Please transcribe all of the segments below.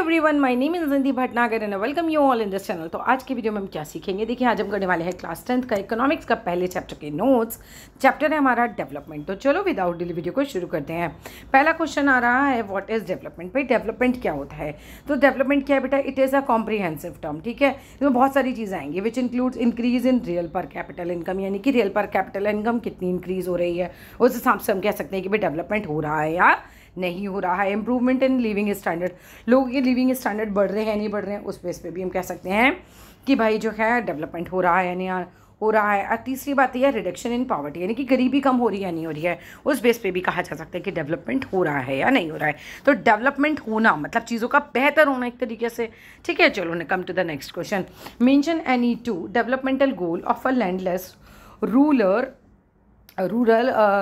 Everyone, my name is Nidhi Bhatnagar and welcome you all in this channel. तो आज की video में हम क्या सीखेंगे, देखिए आज हम करने वाले हैं क्लास 10th का इकोनॉमिक्स का पहले चैप्टर के नोट्स। चैप्टर है हमारा डेवलपमेंट। तो चलो विदाउट डिले वीडियो को शुरू करते हैं। पहला क्वेश्चन आ रहा है, व्हाट इज डेवलपमेंट। भाई डेवलपमेंट क्या होता है? तो डेवलपमेंट क्या है बेटा, it is a comprehensive term. ठीक है, इसमें बहुत सारी चीज़ें आएंगी which includes increase in real पर कैपिटल इनकम, यानी कि रियल पर कैपिटल इनकम कितनी इंक्रीज हो रही है, उस हिसाब से हम कह सकते हैं कि भाई डेवलपमेंट हो रहा है या नहीं हो रहा है। इंप्रूवमेंट इन लिविंग स्टैंडर्ड, लोगों के लिविंग स्टैंडर्ड बढ़ रहे हैं नहीं बढ़ रहे हैं, उस बेस पे भी हम कह सकते हैं कि भाई जो है डेवलपमेंट हो रहा है या नहीं हो रहा है। और तीसरी बात यह रिडक्शन इन पॉवर्टी, यानी कि गरीबी कम हो रही है या नहीं हो रही है, उस बेस पे भी कहा जा सकता है कि डेवलपमेंट हो रहा है या नहीं हो रहा है। तो डेवलपमेंट होना मतलब चीज़ों का बेहतर होना एक तरीके से। ठीक है, चलो come to the next question. Mention any two developmental goal of a landless rural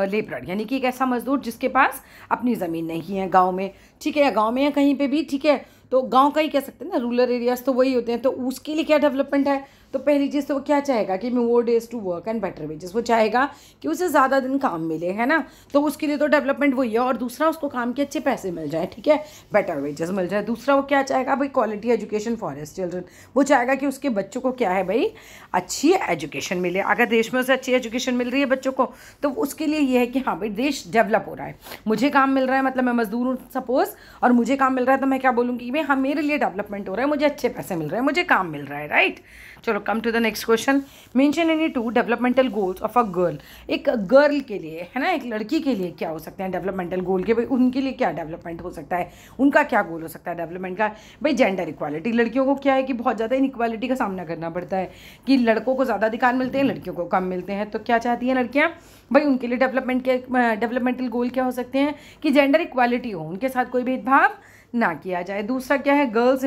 labourer, यानी कि एक ऐसा मजदूर जिसके पास अपनी ज़मीन नहीं है गांव में। ठीक है, या गांव में या कहीं पे भी। ठीक है, तो गांव का ही कह सकते हैं ना, रूरल एरियाज तो वही होते हैं। तो उसके लिए क्या डेवलपमेंट है? तो पहली चीज़ तो वो क्या चाहेगा कि more days to work and better wages, वो चाहेगा कि उसे ज़्यादा दिन काम मिले, है ना। तो उसके लिए तो डेवलपमेंट वही है। और दूसरा, उसको काम के अच्छे पैसे मिल जाए, ठीक है, बेटर वेजेस मिल जाए। दूसरा वो क्या चाहेगा भाई, quality education for his children, वो चाहेगा कि उसके बच्चों को क्या है भाई, अच्छी एजुकेशन मिले। अगर देश में उसे अच्छी एजुकेशन मिल रही है बच्चों को, तो उसके लिए ये है कि हाँ भाई देश डेवलप हो रहा है। मुझे काम मिल रहा है, मतलब मैं मजदूर हूँ सपोज, और मुझे काम मिल रहा है, तो मैं क्या बोलूँगी कि भाई हाँ मेरे लिए डेवलपमेंट हो रहा है, मुझे अच्छे पैसे मिल रहे हैं, मुझे काम मिल रहा है, राइट। चलो come to the next question. Mention any two developmental goals of a girl. एक गर्ल के लिए, है ना, एक लड़की के लिए क्या हो सकते हैं डेवलपमेंटल गोल के, भाई उनके लिए क्या डेवलपमेंट हो सकता है, उनका क्या गोल हो सकता है डेवलपमेंट का। भाई जेंडर इक्वालिटी, लड़कियों को क्या है कि बहुत ज़्यादा इनइक्वालिटी का सामना करना पड़ता है कि लड़कों को ज़्यादा अधिकार मिलते हैं, लड़कियों को कम मिलते हैं। तो क्या चाहती हैं लड़कियाँ भाई, उनके लिए डेवलपमेंटल गोल क्या हो सकते हैं कि जेंडर इक्वालिटी हो, उनके साथ कोई भेदभाव ना किया जाए। दूसरा क्या है, गर्ल्स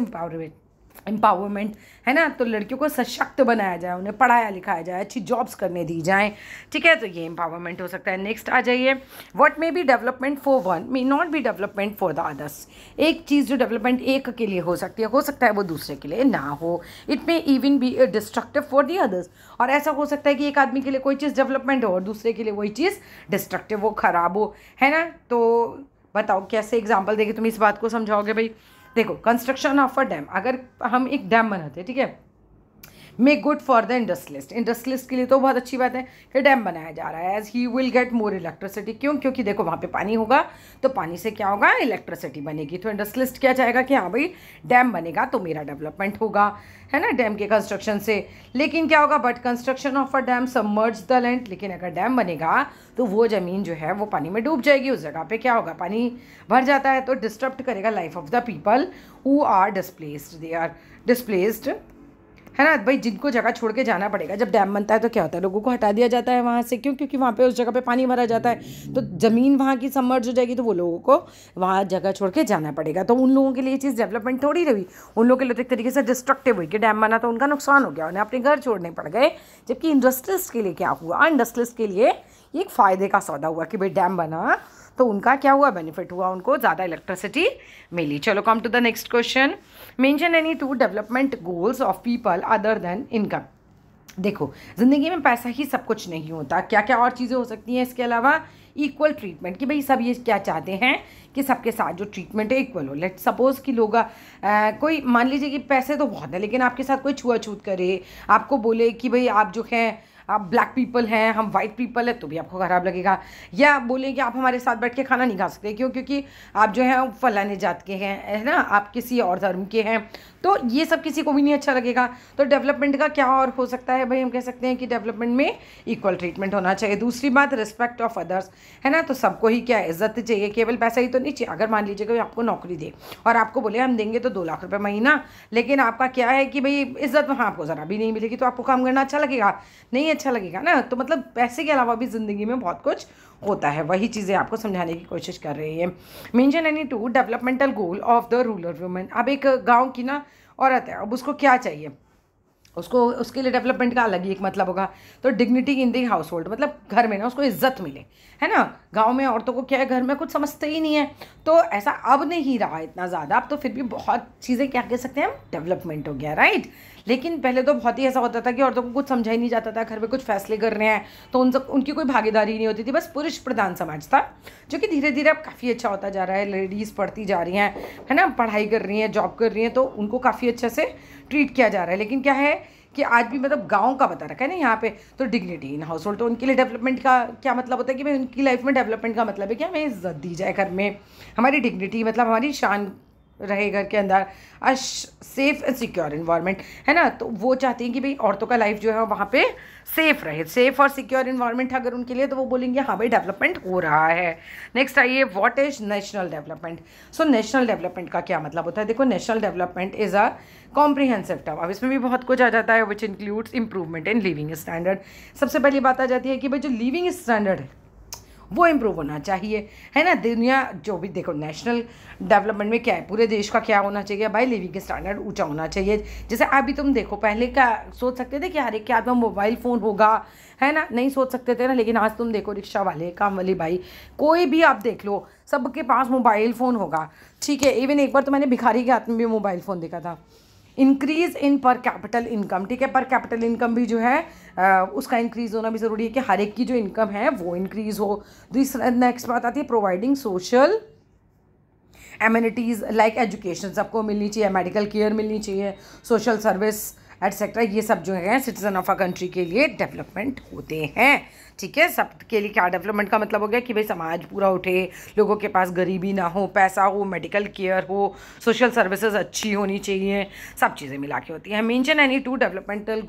एम्पावरमेंट, है ना, तो लड़कियों को सशक्त बनाया जाए, उन्हें पढ़ाया लिखाया जाए, अच्छी जॉब्स करने दी जाएं। ठीक है, तो ये एम्पावरमेंट हो सकता है। नेक्स्ट आ जाइए, what may be development for one may not be development for the others. एक चीज़ जो डेवलपमेंट एक के लिए हो सकता है वो दूसरे के लिए ना हो। It may even be destructive for the others, और ऐसा हो सकता है कि एक आदमी के लिए कोई चीज़ डेवलपमेंट हो और दूसरे के लिए वही चीज़ डिस्ट्रक्टिव हो, खराब हो, है ना। तो बताओ कैसे एग्जाम्पल देके तुम इस बात को समझाओगे। भाई देखो, कंस्ट्रक्शन ऑफ अ डैम, अगर हम एक डैम बनाते हैं, ठीक है, make good for the industrialist. Industrialist के लिए तो बहुत अच्छी बात है कि डैम बनाया जा रहा है, as he will get more electricity. क्यों? क्योंकि देखो वहाँ पे पानी होगा, तो पानी से क्या होगा, इलेक्ट्रिसिटी बनेगी। तो इंडस्ट्रियलिस्ट क्या चाहेगा कि हाँ भाई डैम बनेगा तो मेरा डेवलपमेंट होगा, है ना, डैम के कंस्ट्रक्शन से। लेकिन क्या होगा, but construction of a dam submerge the land. लेकिन अगर डैम बनेगा तो वो ज़मीन जो है वो पानी में डूब जाएगी। उस जगह पे क्या होगा, पानी भर जाता है तो डिस्टर्ब करेगा life of the people who are displaced, they are displaced, है ना। भाई जिनको जगह छोड़ के जाना पड़ेगा, जब डैम बनता है तो क्या होता है, लोगों को हटा दिया जाता है वहाँ से। क्यों? क्योंकि वहाँ पे उस जगह पे पानी भरा जाता है, तो ज़मीन वहाँ की सबमर्ज हो जाएगी, तो वो लोगों को वहाँ जगह छोड़ के जाना पड़ेगा। तो उन लोगों के लिए ये चीज़ डेवलपमेंट थोड़ी रही, उन लोगों के लिए तो एक तरीके से डिस्ट्रक्टिव हुई कि डैम बना तो उनका नुकसान हो गया, उन्हें अपने घर छोड़ने पड़ गए। जबकि इंडस्ट्रियलिस्ट के लिए क्या हुआ, इंडस्ट्रियलिस्ट के लिए ये एक फ़ायदे का सौदा हुआ कि भाई डैम बना तो उनका क्या हुआ, बेनिफिट हुआ, उनको ज़्यादा इलेक्ट्रिसिटी मिली। चलो come to the next question. Mention any two development goals of people other than income. देखो, ज़िंदगी में पैसा ही सब कुछ नहीं होता, क्या क्या और चीज़ें हो सकती हैं इसके अलावा। इक्वल ट्रीटमेंट, कि भाई सब ये क्या चाहते हैं कि सबके साथ जो ट्रीटमेंट है इक्वल हो। लेट सपोज कि लोग कोई मान लीजिए कि पैसे तो बहुत है, लेकिन आपके साथ कोई छुआछूत करे, आपको बोले कि भाई आप जो हैं आप ब्लैक पीपल हैं, हम वाइट पीपल है, तो भी आपको ख़राब लगेगा। या बोले कि आप हमारे साथ बैठ के खाना नहीं खा सकते, क्यों? क्योंकि आप जो हैं फलाने जात के हैं, है ना, आप किसी और धर्म के हैं, तो ये सब किसी को भी नहीं अच्छा लगेगा। तो डेवलपमेंट का क्या और हो सकता है भाई, हम कह सकते हैं कि डेवलपमेंट में इक्वल ट्रीटमेंट होना चाहिए। दूसरी बात, रिस्पेक्ट ऑफ अदर्स, है ना, तो सबको ही क्या इज्जत चाहिए, केवल पैसा ही तो नहीं चाहिए। अगर मान लीजिए कोई आपको नौकरी दे और आपको बोले हम देंगे तो 2 लाख रुपये महीना, लेकिन आपका क्या है कि भाई इज्जत वहाँ आपको ज़रा भी नहीं मिलेगी, तो आपको काम करना अच्छा लगेगा? नहीं अच्छा लगेगा ना। तो मतलब पैसे के अलावा भी ज़िंदगी में बहुत कुछ होता है, वही चीज़ें आपको समझाने की कोशिश कर रही है। Mention any two developmental goal of the rural women. अब एक गांव की ना औरत है, अब उसको क्या चाहिए, उसको उसके लिए डेवलपमेंट का अलग ही एक मतलब होगा। तो dignity in the house hold, मतलब घर में ना उसको इज्जत मिले, है ना। गांव में औरतों को क्या है, घर में कुछ समझते ही नहीं है, तो ऐसा अब नहीं रहा इतना ज़्यादा। अब तो फिर भी बहुत चीज़ें क्या कह सकते हैं हम, डेवलपमेंट हो गया, राइट। लेकिन पहले तो बहुत ही ऐसा होता था कि औरतों को कुछ समझा ही नहीं जाता था, घर में कुछ फैसले कर रहे हैं तो उनकी कोई भागीदारी नहीं होती थी, बस पुरुष प्रधान समाज था, जो कि धीरे धीरे अब काफ़ी अच्छा होता जा रहा है। लेडीज़ पढ़ती जा रही हैं, है ना, पढ़ाई कर रही हैं, जॉब कर रही हैं, तो उनको काफ़ी अच्छे से ट्रीट किया जा रहा है। लेकिन क्या है कि आज भी मतलब गांव का बता रखा है ना यहाँ पे, तो डिग्निटी इन हाउस होल्ड, तो उनके लिए डेवलपमेंट का क्या मतलब होता है कि भाई उनकी लाइफ में डेवलपमेंट का मतलब है कि हमें इज्जत दी जाए घर में, हमारी डिग्निटी मतलब हमारी शान रहे घर के अंदर, a safe and secure environment, है ना। तो वो चाहती हैं कि भाई औरतों का लाइफ जो है वहाँ पे सेफ रहे, सेफ और सिक्योर इन्वायरमेंट अगर उनके लिए, तो वो बोलेंगे हाँ भाई डेवलपमेंट हो रहा है। नेक्स्ट आइए, what is national development. So national development का क्या मतलब होता है। देखो, national development is a comprehensive term. अब इसमें भी बहुत कुछ आ जाता है, which includes improvement in living standard. सबसे पहली बात आ जाती है कि भाई जो लिविंग स्टैंडर्ड है वो इम्प्रूव होना चाहिए, है ना। दुनिया जो भी, देखो नेशनल डेवलपमेंट में क्या है, पूरे देश का क्या होना चाहिए भाई, लिविंग स्टैंडर्ड ऊंचा होना चाहिए। जैसे अभी तुम देखो, पहले क्या सोच सकते थे कि हर एक के हाथ में मोबाइल फ़ोन होगा, है ना, नहीं सोच सकते थे ना। लेकिन आज तुम देखो, रिक्शा वाले, काम वाली भाई, कोई भी आप देख लो, सबके पास मोबाइल फ़ोन होगा, ठीक है। इवन एक बार तो मैंने भिखारी के हाथ में भी मोबाइल फ़ोन देखा था। इंक्रीज़ इन पर कैपिटल इनकम, ठीक है, पर कैपिटल इनकम भी जो है उसका इंक्रीज़ होना भी ज़रूरी है कि हर एक की जो इनकम है वो इंक्रीज़ हो। दूसरा, नेक्स्ट बात आती है providing social amenities like education सबको मिलनी चाहिए, मेडिकल केयर मिलनी चाहिए, सोशल सर्विस एटसेट्रा, ये सब जो है सिटीजन ऑफ अ कंट्री के लिए डेवलपमेंट होते हैं, ठीक है। सबके लिए क्या डेवलपमेंट का मतलब हो गया कि भाई समाज पूरा उठे, लोगों के पास गरीबी ना हो, पैसा हो, मेडिकल केयर हो, सोशल सर्विसेज अच्छी होनी चाहिए, सब चीज़ें मिला के होती हैं। Mention any two developmental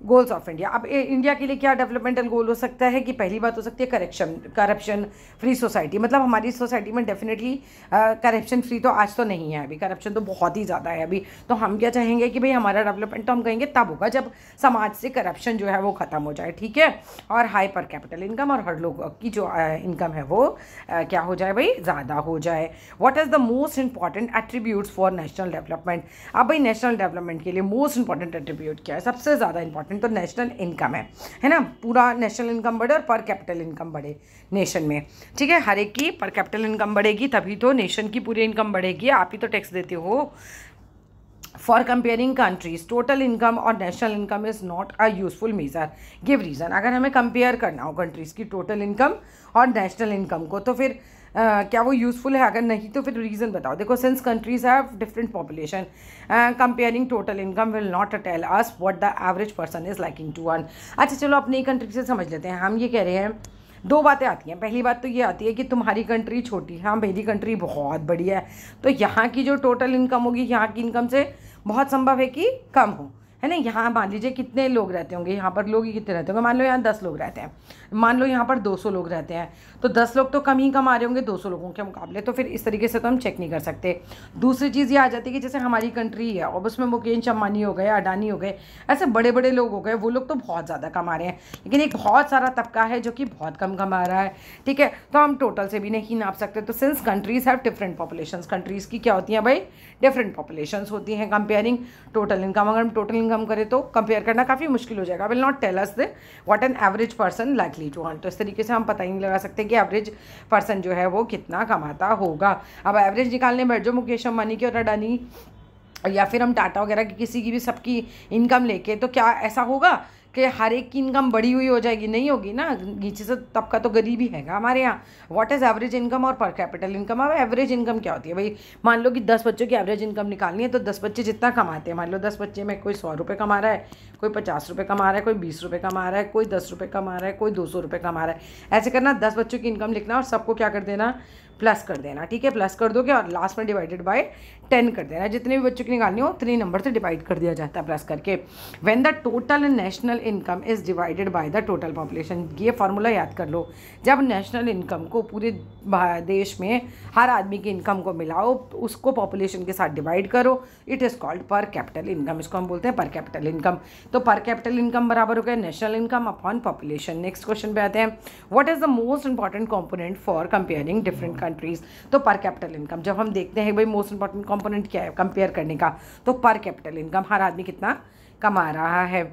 goals of India. अब इंडिया के लिए क्या डेवलपमेंटल गोल हो सकता है कि पहली बात हो सकती है करप्शन फ्री सोसाइटी। मतलब हमारी सोसाइटी में डेफिनेटली करप्शन फ्री तो आज तो नहीं है, अभी करप्शन तो बहुत ही ज़्यादा है अभी। तो हम क्या चाहेंगे कि भाई हमारा डेवलपमेंट तो हम कहेंगे तब होगा जब समाज से करप्शन जो है वो ख़त्म हो जाए, ठीक है। और हाई पर कैपिटल इनकम, और हर लोग की जो इनकम है वो क्या हो जाए भाई, ज़्यादा हो जाए। What is the most important attributes for national development. अब भाई नेशनल डेवलपमेंट के लिए मोस्ट इंपॉर्टेंट एट्रीब्यूट क्या है, सबसे ज़्यादा इंपॉर्टेंट तो नेशनल इनकम है ना। पूरा नेशनल इनकम बढ़े और पर कैपिटल इनकम बढ़े नेशन में, ठीक है। हर एक की पर कैपिटल इनकम बढ़ेगी तभी तो नेशन की पूरी इनकम बढ़ेगी। आप ही तो टैक्स देते हो। For comparing countries total income और national income is not a useful measure, give reason. अगर हमें कंपेयर करना हो कंट्रीज़ की टोटल इनकम और नेशनल इनकम को, तो फिर क्या वो यूज़फुल है, अगर नहीं तो फिर रीज़न बताओ। देखो, since countries have different population, comparing total income will not tell us what the average person is liking to earn. अच्छा चलो अपनी कंट्री से समझ लेते हैं। हम ये कह रहे हैं, दो बातें आती हैं। पहली बात तो ये आती है कि तुम्हारी कंट्री छोटी है, हाँ मेरी कंट्री बहुत बड़ी है, तो यहाँ की जो टोटल इनकम होगी यहाँ की इनकम से बहुत संभव है कि कम हो, है ना। यहाँ मान लीजिए कितने लोग रहते होंगे, यहाँ पर लोग ही कितने रहते होंगे, मान लो यहाँ 10 लोग रहते हैं, मान लो यहाँ पर 200 लोग रहते हैं, तो 10 लोग तो कम ही कमा रहे होंगे 200 लोगों के मुकाबले। तो फिर इस तरीके से तो हम चेक नहीं कर सकते। दूसरी चीज़ ये आ जाती है कि जैसे हमारी कंट्री है और उसमें मुकेश अंबानी हो गए, अडानी हो गए, ऐसे बड़े बड़े लोग हो गए, वो लोग तो बहुत ज़्यादा कमा रहे हैं, लेकिन एक बहुत सारा तबका है जो कि बहुत कम कमा रहा है, ठीक है। तो हम टोटल से भी नहीं नाप सकते। तो since countries have different populations, countries की क्या होती हैं भाई, डिफरेंट पॉपुलेशंस होती हैं। कंपेयरिंग टोटल इनकम, अगर हम टोटल इनकम करें तो कंपेयर करना काफ़ी मुश्किल हो जाएगा। Will not tell us the what an average person likely to earn. तो इस तरीके से हम पता ही नहीं लगा सकते कि एवरेज पर्सन जो है वो कितना कमाता होगा। अब एवरेज निकालने बैठ जाओ मुकेश अंबानी की और अडानी या फिर हम टाटा वगैरह की किसी की भी सबकी इनकम लेके, तो क्या ऐसा होगा कि हर एक की इनकम बढ़ी हुई हो जाएगी? नहीं होगी ना, नीचे से तबका तो गरीबी हैगा हमारे यहाँ। व्हाट इज़ एवरेज इनकम और पर कैपिटल इनकम। अब एवरेज इनकम क्या होती है भाई, मान लो कि 10 बच्चों की एवरेज इनकम निकालनी है, तो 10 बच्चे जितना कमाते हैं, मान लो 10 बच्चे में कोई 100 रुपये कमा रहा है, कोई 50 रुपये कमा रहा है, कोई 20 रुपये कमा रहा है, कोई 10 रुपये कमा रहा है, कोई 200 रुपये कमा रहा है। ऐसे करना, 10 बच्चों की इनकम लिखना और सबको क्या कर देना, प्लस कर देना, ठीक है। प्लस कर दोगे और लास्ट में डिवाइडेड बाय 10 कर देना। जितने भी बच्चों की निकालनी हो 3 नंबर से डिवाइड कर दिया जाता है प्लस करके। When the total national income is divided by the total population, ये फार्मूला याद कर लो। जब नेशनल इनकम को पूरे देश में हर आदमी की इनकम को मिलाओ, उसको पॉपुलेशन के साथ डिवाइड करो, इट इज़ कॉल्ड पर कैपिटल इनकम। इसको हम बोलते हैं पर कैपिटल इनकम। तो पर कैपिटल इनकम बराबर हो गया national income upon population. Next question पे आते हैं, what is the most important component for comparing different countries. तो पर कैपिटल इनकम, जब हम देखते हैं भाई मोस्ट इंपॉर्टेंट कंपोनेंट क्या है कंपेयर करने का, तो पर कैपिटल इनकम, हर आदमी कितना कमा रहा है।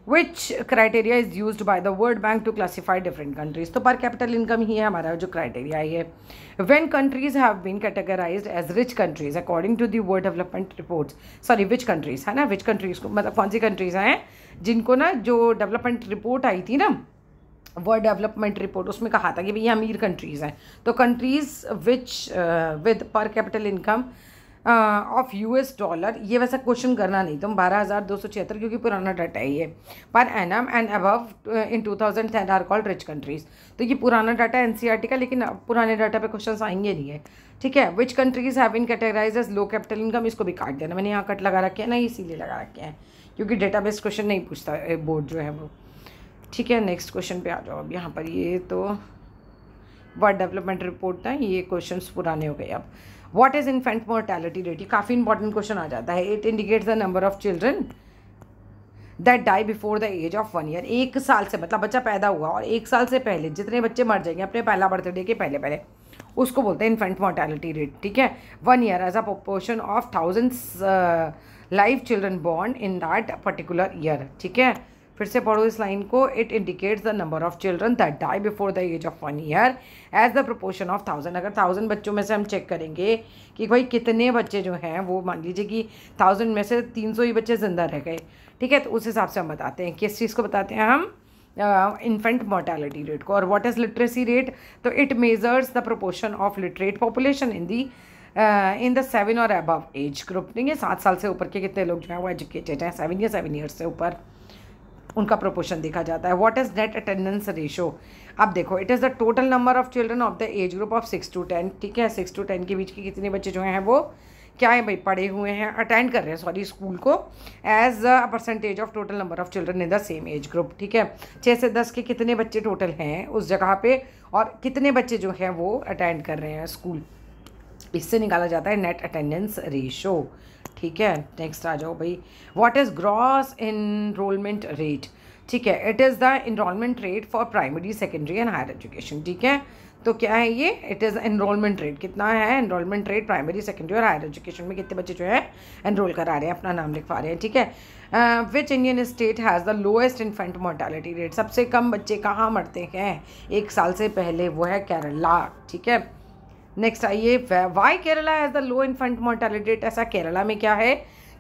Which criteria is used by the World Bank to classify different countries? तो per capital income ही है हमारा जो criteria है। When countries have been categorized as rich countries according to the World Development Reports, sorry which countries है ना, which countries को मतलब कौन सी countries हैं जिनको ना जो development report आई थी ना, वर्ल्ड डेवलपमेंट रिपोर्ट, उसमें कहा था कि भाई ये अमीर कंट्रीज़ हैं। तो कंट्रीज़ विच विद पर capital income of US dollar, ये वैसा क्वेश्चन करना नहीं तुम, 12,276 क्योंकि पुराना डाटा है ये, पर एनम and above in 2010 are called rich countries. तो ये पुराना डाटा एनसीईआरटी का, लेकिन पुराने डाटा पे क्वेश्चन आएंगे नहीं है, ठीक है। Which countries have been categorised as low capital income, इसको भी काट देना, मैंने यहाँ कट लगा रखे हैं ना, इसीलिए लगा रखे हैं क्योंकि डेटा बेस्ड क्वेश्चन नहीं पूछता बोर्ड जो है वो, ठीक है। नेक्स्ट क्वेश्चन पे आ जाओ अब। यहाँ पर ये तो वर्ल्ड डेवलपमेंट रिपोर्ट था, ये क्वेश्चंस पुराने हो गए। अब what is infant mortality rate, ये काफ़ी इंपॉर्टेंट क्वेश्चन आ जाता है। It indicates the number of children that die before the age of 1 year. 1 साल से मतलब बच्चा पैदा हुआ और 1 साल से पहले जितने बच्चे मर जाएंगे अपने पहला बर्थडे के पहले उसको बोलते हैं इन्फेंट मोर्टेलिटी रेट, ठीक है। 1 year as a proportion of thousands live children born in that particular year, ठीक है। फिर से पढ़ो इस लाइन को। It indicates the number of children that die before the age of 1 year as the proportion of 1000। अगर 1000 बच्चों में से हम चेक करेंगे कि भाई कितने बच्चे जो हैं वो, मान लीजिए कि 1000 में से 300 ही बच्चे ज़िंदा रह गए, ठीक है, तो उस हिसाब से हम बताते हैं किस चीज़ को बताते हैं हम, इन्फेंट मोर्टेलिटी रेट को। और व्हाट इज़ लिटरेसी रेट, तो it measures the proportion of literate population in the 7 और अबव एज ग्रुप। नहीं है 7 साल से ऊपर के कितने लोग जो हैं वो एजुकेटेड हैं, 7 या 7 ईयर्स से ऊपर, उनका प्रोपोर्शन देखा जाता है। What is net attendance ratio, अब देखो it is the total number of children of the age group of 6 to 10, ठीक है। 6 to 10 के बीच के कितने बच्चे जो हैं वो क्या है भाई, पढ़े हुए हैं, अटेंड कर रहे हैं सॉरी स्कूल को, as a percentage of total number of children in the same age group, ठीक है। 6 से 10 के कितने बच्चे टोटल हैं उस जगह पे और कितने बच्चे जो हैं वो अटेंड कर रहे हैं स्कूल, इससे निकाला जाता है नेट अटेंडेंस रेशो, ठीक है। नेक्स्ट आ जाओ भाई। What is gross enrolment rate, ठीक है। It is the enrolment rate for primary secondary and higher education, ठीक है। तो क्या है ये, इट इज़ एनरोलमेंट रेट, कितना है एनरोलमेंट रेट प्राइमरी सेकेंडरी और हायर एजुकेशन में, कितने बच्चे जो है एनरोल करा रहे हैं, अपना नाम लिखवा रहे हैं, ठीक है। Which Indian state has the lowest infant mortality rate, सबसे कम बच्चे कहाँ मरते हैं 1 साल से पहले, वो है केरला, ठीक है। नेक्स्ट आइए, why Kerala has the low infant mortality rate, ऐसा केरला में क्या है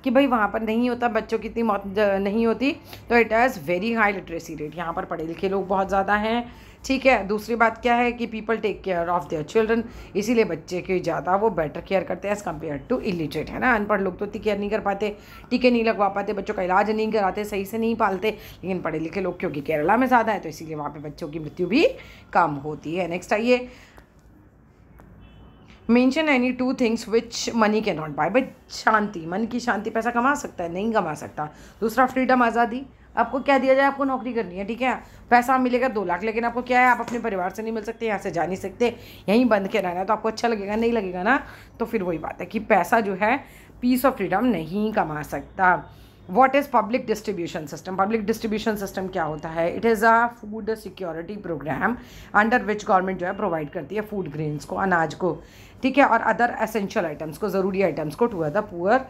कि भाई वहाँ पर नहीं होता, बच्चों की इतनी मौत नहीं होती, तो it has very high literacy rate, यहाँ पर पढ़े लिखे लोग बहुत ज़्यादा हैं, ठीक है। दूसरी बात क्या है कि people take care of their children, इसीलिए बच्चे की ज़्यादा वो बेटर केयर करते हैं एज़ कम्पेयर टू इलिटरेट, है ना। अनपढ़ लोग तो इतनी केयर नहीं कर पाते, टीके नहीं लगवा पाते, बच्चों का इलाज नहीं कराते, सही से नहीं पालते, लेकिन पढ़े लिखे लोग क्योंकि केरला में ज़्यादा है तो इसीलिए वहाँ पर बच्चों की मृत्यु भी कम होती है। नेक्स्ट आइए, mention any 2 things which money can not buy, भाई शांति, मन की शांति पैसा कमा सकता है, नहीं कमा सकता। दूसरा फ्रीडम, आज़ादी, आपको क्या दिया जाए, आपको नौकरी करनी है, ठीक है, पैसा मिलेगा 2 लाख, लेकिन आपको क्या है, आप अपने परिवार से नहीं मिल सकते, यहाँ से जा नहीं सकते, यहीं बंद के रहना है, तो आपको अच्छा लगेगा नहीं लगेगा ना। तो फिर वही बात है कि पैसा जो है पीस ऑफ फ्रीडम नहीं कमा सकता। What is public distribution system, public distribution system क्या होता है, it is a food security programme under which government जो है प्रोवाइड करती है फूड ग्रेन्स को, अनाज को, ठीक है, और अदर एसेंशियल आइटम्स को, ज़रूरी आइटम्स को टू द पुअर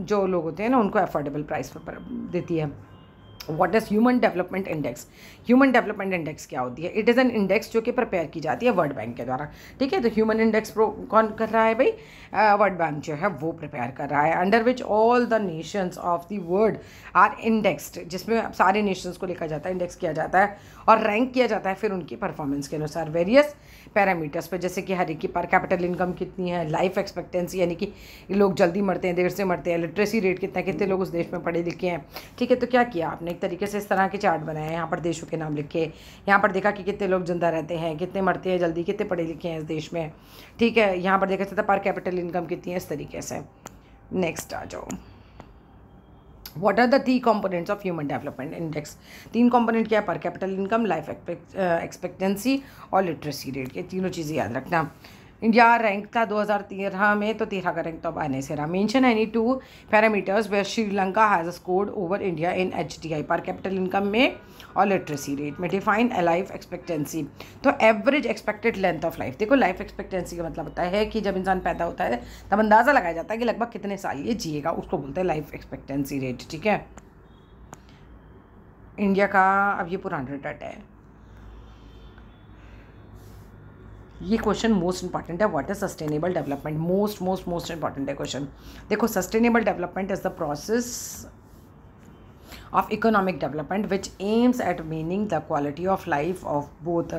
जो लोग होते हैं ना उनको अफोर्डेबल प्राइस पर देती है। What is human development index, human development index क्या होती है, इट इज़ एन इंडेक्स जो कि प्रिपेयर की जाती है वर्ल्ड बैंक के द्वारा, ठीक है। तो ह्यूमन इंडेक्स कौन कर रहा है भाई, वर्ल्ड बैंक जो है वो प्रिपेयर कर रहा है, under which all the nations of the world are indexed, जिसमें सारे नेशंस को लिखा जाता है, इंडेक्स किया जाता है और रैंक किया जाता है फिर उनकी परफॉर्मेंस के अनुसार वेरियस पैरामीटर्स पे, जैसे कि हर एक की पर कैपिटल इनकम कितनी है, लाइफ एक्सपेक्टेंसी यानी कि लोग जल्दी मरते हैं देर से मरते हैं, लिटरेसी रेट कितना, कितने लोग उस देश में पढ़े लिखे हैं, ठीक है। तो क्या किया आपने, एक तरीके से इस तरह के चार्ट बनाए हैं, यहाँ पर देशों के नाम लिखे, यहाँ पर देखा कि कितने लोग जिंदा रहते हैं, कितने मरते हैं जल्दी, कितने पढ़े लिखे हैं इस देश में, ठीक है। यहाँ पर देखा जाता है पर कैपिटल इनकम कितनी है, इस तरीके से। नेक्स्ट आ जाओ, what are the 3 components of human development index, 3 component क्या है, per capital income, life expectancy और लिटरेसी रेट, ये तीनों चीज़ें याद रखना। इंडिया रैंक था 2013 में, तो 13 का रैंक तो अब आने से रहा। Mention any 2 parameters where Sri Lanka has scored over India in HDI पर कैपिटल इनकम में और लिटरेसी रेट में। डिफाइन ए लाइफ एक्सपेक्टेंसी, तो average expected length of life. देखो लाइफ एक्सपेक्टेंसी का मतलब होता है कि जब इंसान पैदा होता है तब अंदाज़ा लगाया जाता है कि लगभग कितने साल ये जिएगा, उसको बोलते हैं लाइफ एक्सपेक्टेंसी रेट। ठीक है, इंडिया का अब ये पुराना डाटा है। ये क्वेश्चन मोस्ट इंपॉर्टेंट है, what is sustainable development, most important है क्वेश्चन। देखो sustainable development is the process of economic development which aims at maintaining the quality of life of both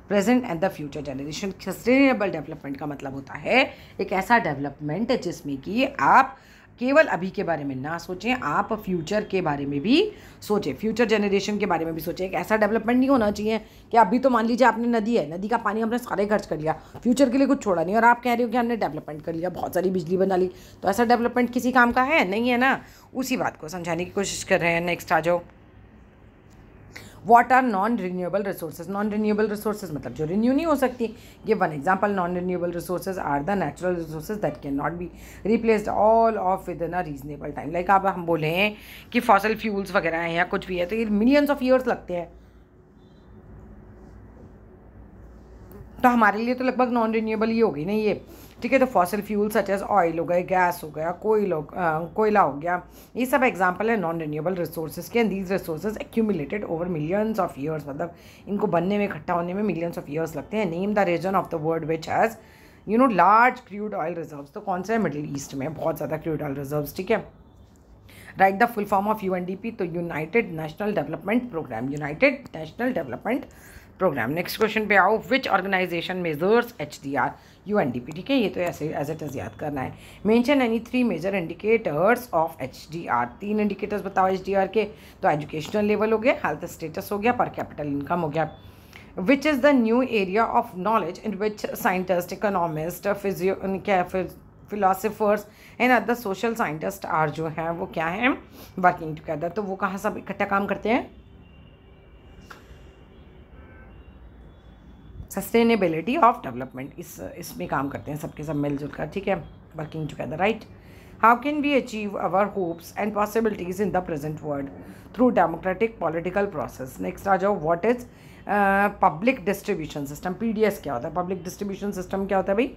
present and the future generation। sustainable development का मतलब होता है एक ऐसा development जिसमें कि आप केवल अभी के बारे में ना सोचें, आप फ्यूचर के बारे में भी सोचें, फ्यूचर जनरेशन के बारे में भी सोचें। एक ऐसा डेवलपमेंट नहीं होना चाहिए कि अभी तो मान लीजिए आपने नदी है, नदी का पानी हमने सारे खर्च कर लिया, फ्यूचर के लिए कुछ छोड़ा नहीं, और आप कह रहे हो कि हमने डेवलपमेंट कर लिया, बहुत सारी बिजली बना ली, तो ऐसा डेवलपमेंट किसी काम का है नहीं है ना। उसी बात को समझाने की कोशिश कर रहे हैं। नेक्स्ट आ जाओ, what are non renewable resources. Non renewable resources मतलब जो रिन्यू नहीं हो सकती। Give one example, non renewable resources are the natural resources that can not be replaced all of with in a reasonable time. Like अब हम बोले हैं कि फॉसिल फ्यूल्स वगैरह हैं या कुछ भी है तो ये मिलियंस ऑफ ईयर्स लगते हैं, तो हमारे लिए तो लगभग नॉन रिन्यूएबल ही हो गई ना ये। ठीक है, तो fossil fuel such as oil हो गए, गैस हो गया, कोयला हो गया, ये सब एग्जांपल है नॉन रिन्यूएबल रिसोर्सेज के। And these resources accumulated over millions of years, मतलब इनको बनने में, इकट्ठा होने में मिलियंस ऑफ ईयर्स लगते हैं। Name the region of the world which has large crude oil reserves, तो कौन सा है, मिडिल ईस्ट में बहुत ज़्यादा क्रूड ऑयल रिजर्व्स। ठीक है, right the full form of UNDP, तो United National Development Programme, United National Development Programme. Next question पे आओ, which organization measures HDR, UNDP। ठीक है, ये तो ऐसे एज इट इज याद करना है। Mention any 3 major indicators of HDR, 3 indicators बताओ HDR के। तो एजुकेशनल लेवल हो गया, हेल्थ स्टेटस हो गया, पर कैपिटल इनकम हो गया। Which is the new area of knowledge in which scientist, economist, philosophers and other social scientist are, जो हैं वो क्या हैं, वर्किंग टुगेदर। तो वो कहाँ सब इकट्ठा काम करते हैं, सस्टेनेबिलिटी ऑफ डेवलपमेंट, इसमें काम करते हैं सबके सब मिलजुल कर। ठीक है, working together, right. How can we achieve our hopes and possibilities in the present world, through democratic political process. Next आ जाओ, what is public distribution system, PDS क्या होता है, पब्लिक डिस्ट्रीब्यूशन सिस्टम क्या होता है भाई।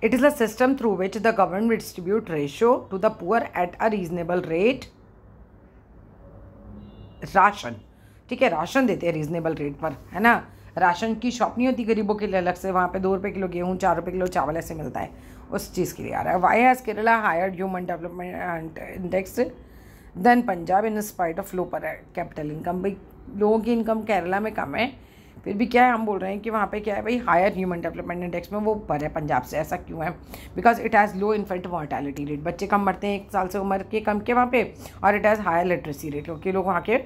It is a system through which the government distribute ratio two the poor at a reasonable rate, ration. ठीक है, राशन देते हैं रीजनेबल रेट पर, है ना। राशन की शॉप नहीं होती गरीबों के लिए अलग से, वहाँ पे 2 रुपये किलो गेहूँ, 4 रुपये किलो चावल ऐसे मिलता है, उस चीज़ के लिए आ रहा है। Why has Kerala higher human development index than Punjab in spite of low per capital income. भाई लोगों की इनकम केरला में कम है, फिर भी क्या है, हम बोल रहे हैं कि वहाँ पे क्या है भाई, हायर ह्यूमन डेवलपमेंट इंडेक्स में वो ऊपर है पंजाब से। ऐसा क्यों है, because it has low infant mortality rate, बच्चे कम मरते हैं 1 साल से उम्र के कम के वहाँ पे, और it has higher literacy rate, क्योंकि लोग वहाँ के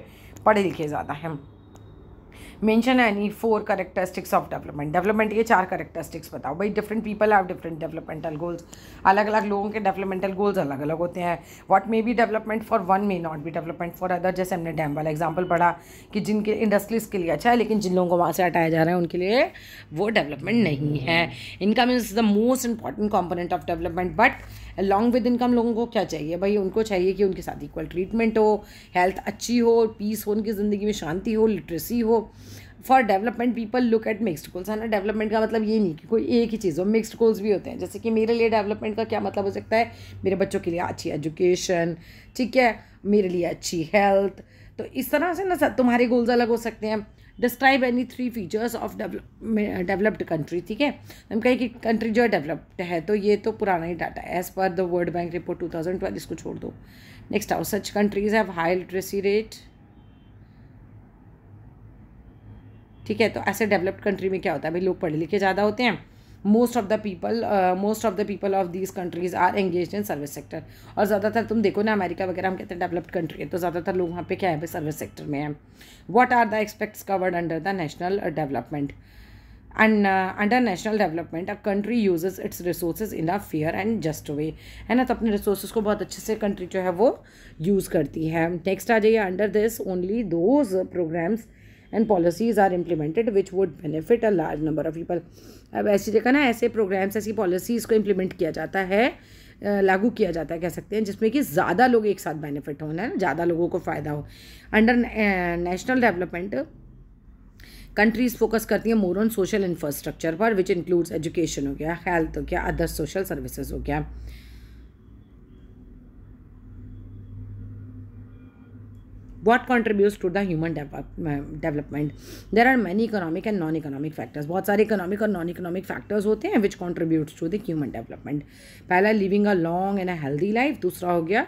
पढ़े लिखे ज़्यादा हैं। Mention any 4 characteristics of development, development के 4 करेक्टरिस्टिक्स बताओ भाई। Different people have different developmental goals, अलग अलग लोगों के डेवलपमेंटल गोल्स अलग अलग होते हैं। What may be development for one may not be development for other. जैसे हमने डैम वाला एग्जांपल पढ़ा कि जिनके इंडस्ट्रीज़ के लिए अच्छा है, लेकिन जिन लोगों को वहाँ से हटाया जा रहा है उनके लिए वो डेवलपमेंट नहीं है। Income is the most important component of development, but along with income लोगों को क्या चाहिए भाई, उनको चाहिए कि उनके साथ इक्वल ट्रीटमेंट हो, हेल्थ अच्छी हो, पीस हो, उनकी ज़िंदगी में शांति हो, लिटरेसी हो। For development people look at mixed goals, है ना। डेवलपमेंट का मतलब ये नहीं कि कोई एक ही चीज़ हो, मिक्सड गोल्स भी होते हैं। जैसे कि मेरे लिए डेवलपमेंट का क्या मतलब हो सकता है, मेरे बच्चों के लिए अच्छी एजुकेशन, ठीक है, मेरे लिए अच्छी हेल्थ। तो इस तरह से ना तुम्हारे गोल्स अलग हो सकते हैं। Describe any 3 features of developed country. ठीक है, हम कहें कि कंट्री जो है डेवलप्ड है, तो ये तो पुराना ही डाटा है as per the world bank report 2012, इसको छोड़ दो। नेक्स्ट आओ, such countries have high literacy rate. ठीक है, तो ऐसे डेवलप्ड कंट्री में क्या होता है भाई, लोग पढ़े लिखे ज़्यादा होते हैं। Most of the people of these countries are engaged in service sector, और ज़्यादातर तुम देखो ना अमेरिका वगैरह हम कहते हैं डेवलप्ड कंट्री है, तो ज़्यादातर लोग वहाँ पे क्या है भाई, सर्विस सेक्टर में है। What are the aspects covered under the national development. And under national development a country uses its resources in a fair and just way, है ना। तो अपने रिसोर्सेज को बहुत अच्छे से कंट्री जो है वो यूज़ करती है। नेक्स्ट आ जाइए, under this only those programs and policies are implemented which would benefit a large number of people. अब ऐसी जगह ना ऐसे प्रोग्राम्स, ऐसी पॉलिसीज़ को इम्प्लीमेंट किया जाता है, लागू किया जाता है कह सकते हैं, जिसमें कि ज़्यादा लोग एक साथ बेनिफिट हो, ना ज़्यादा लोगों को फ़ायदा हो। Under national development countries focus करती हैं मोर ऑन सोशल इंफ्रास्ट्रक्चर पर, विच इंक्लूड्स एजुकेशन हो गया, हेल्थ हो गया, अदर सोशल सर्विसेज हो गया। What contributes to the human development? There are many economic and non-economic factors. बहुत सारे economic और non-economic factors होते हैं which contributes to the human development. पहला living a long and a healthy life, दूसरा हो गया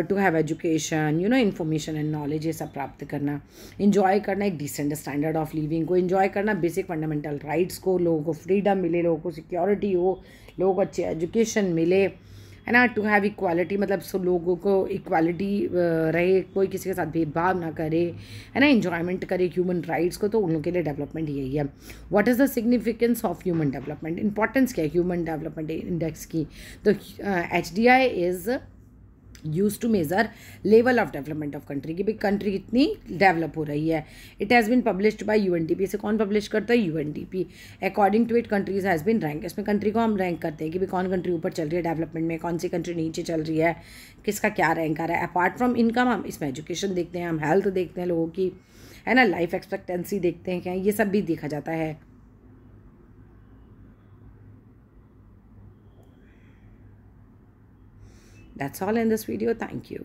to have education, information and knowledge, ये सब प्राप्त करना, enjoy करना एक decent standard of living को, enjoy करना basic fundamental rights को, लोगों को freedom मिले, लोगों को security हो, लोगों को अच्छी education मिले, है ना, टू हैव इक्वालिटी, मतलब सब लोगों को इक्वालिटी रहे, कोई किसी के साथ भेदभाव ना करे, है ना, इंजॉयमेंट करे ह्यूमन राइट्स को, तो उन लोगों के लिए डेवलपमेंट यही है। What is the significance of human development? Importance क्या है ह्यूमन डेवलपमेंट इंडेक्स की? तो HDI is use to measure level of development of country, कि भाई कंट्री कितनी डेवलप हो रही है। It has been published by UNDP। इसे कौन पब्लिश करता है? UNDP। According to it countries has been rank. इसमें कंट्री को हम रैंक करते हैं कि भाई कौन कंट्री ऊपर चल रही है डेवलपमेंट में, कौन सी कंट्री नीचे चल रही है, किसका क्या रैंक आ रहा है। अपार्ट फ्रॉम इनकम हम इसमें एजुकेशन देखते हैं, हम हेल्थ देखते हैं लोगों की, है ना, लाइफ एक्सपेक्टेंसी देखते हैं क्या, ये सब भी देखा जाता है। That's all in this video. Thank you.